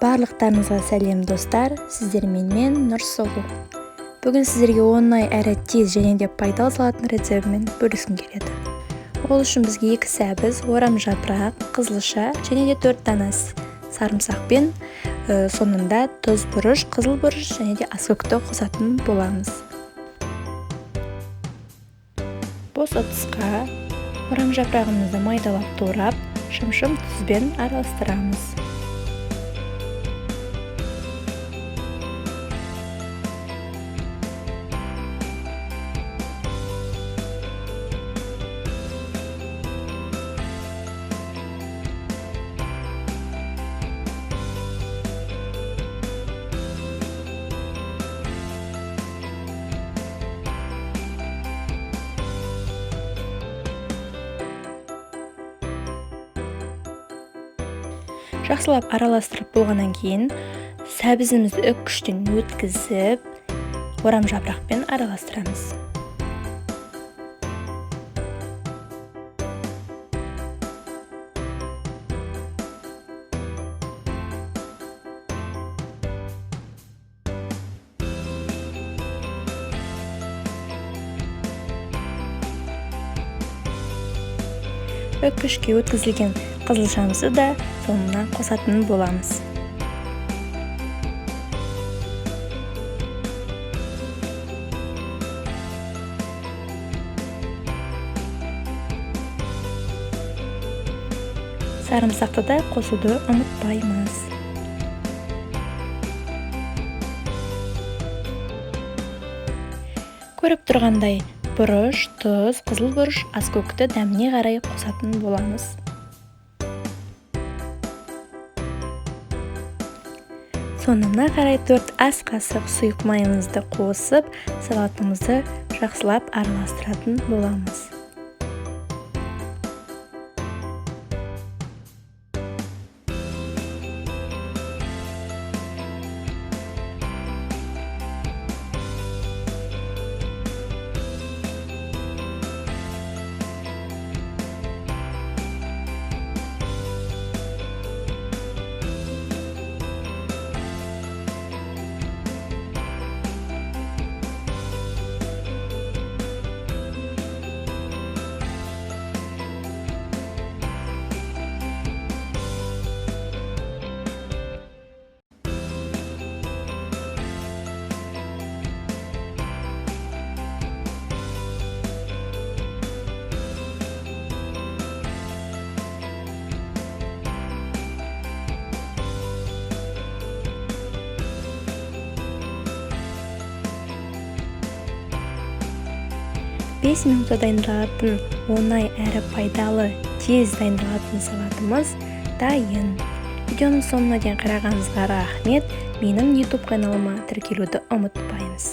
Барлықтарыңызға сәлем достар, сіздермен мен Нұрсұлу. Бүгін сіздерге оңай әрі тез және де пайдалы салатын рецептімен бөліскім келеді. Ол үшін бізге 2 сәбіз, орам жапырақ, қызылша және де 4 дана сарымсақпен соңында тұз бұрыш, қызыл бұрыш және де аскөкті қосатын боламыз. Бос ыдысқа орам жапырағымызды майдалап турап, шымшым тұзбен араластырамыз. Жақсылап араластырып болғаннан кейін сәбізімізді үккіштен өткізіп, орам жапырақпен араластырамыз. Үккішке өткізілген қызылшамызды да соңына қосатын боламыз. Сарымсақты да қосуды ұмытпаймыз. Көріп тұрғандай, бұрыш, тұз, қызыл бұрыш, аскөкті дәміне қарай қосатын боламыз. Соңына қарай 4 ас қасық сұйық майымызды қосып, салатымызды жақсылап араластыратын боламыз. Бес минутта дайындалатын оңай әрі пайдалы, тез дайындалатын салатымыз дайын. Видеоның соңына дейін қарағаныңызға рахмет. Менің YouTube каналыма тіркелуді ұмытпаңыз.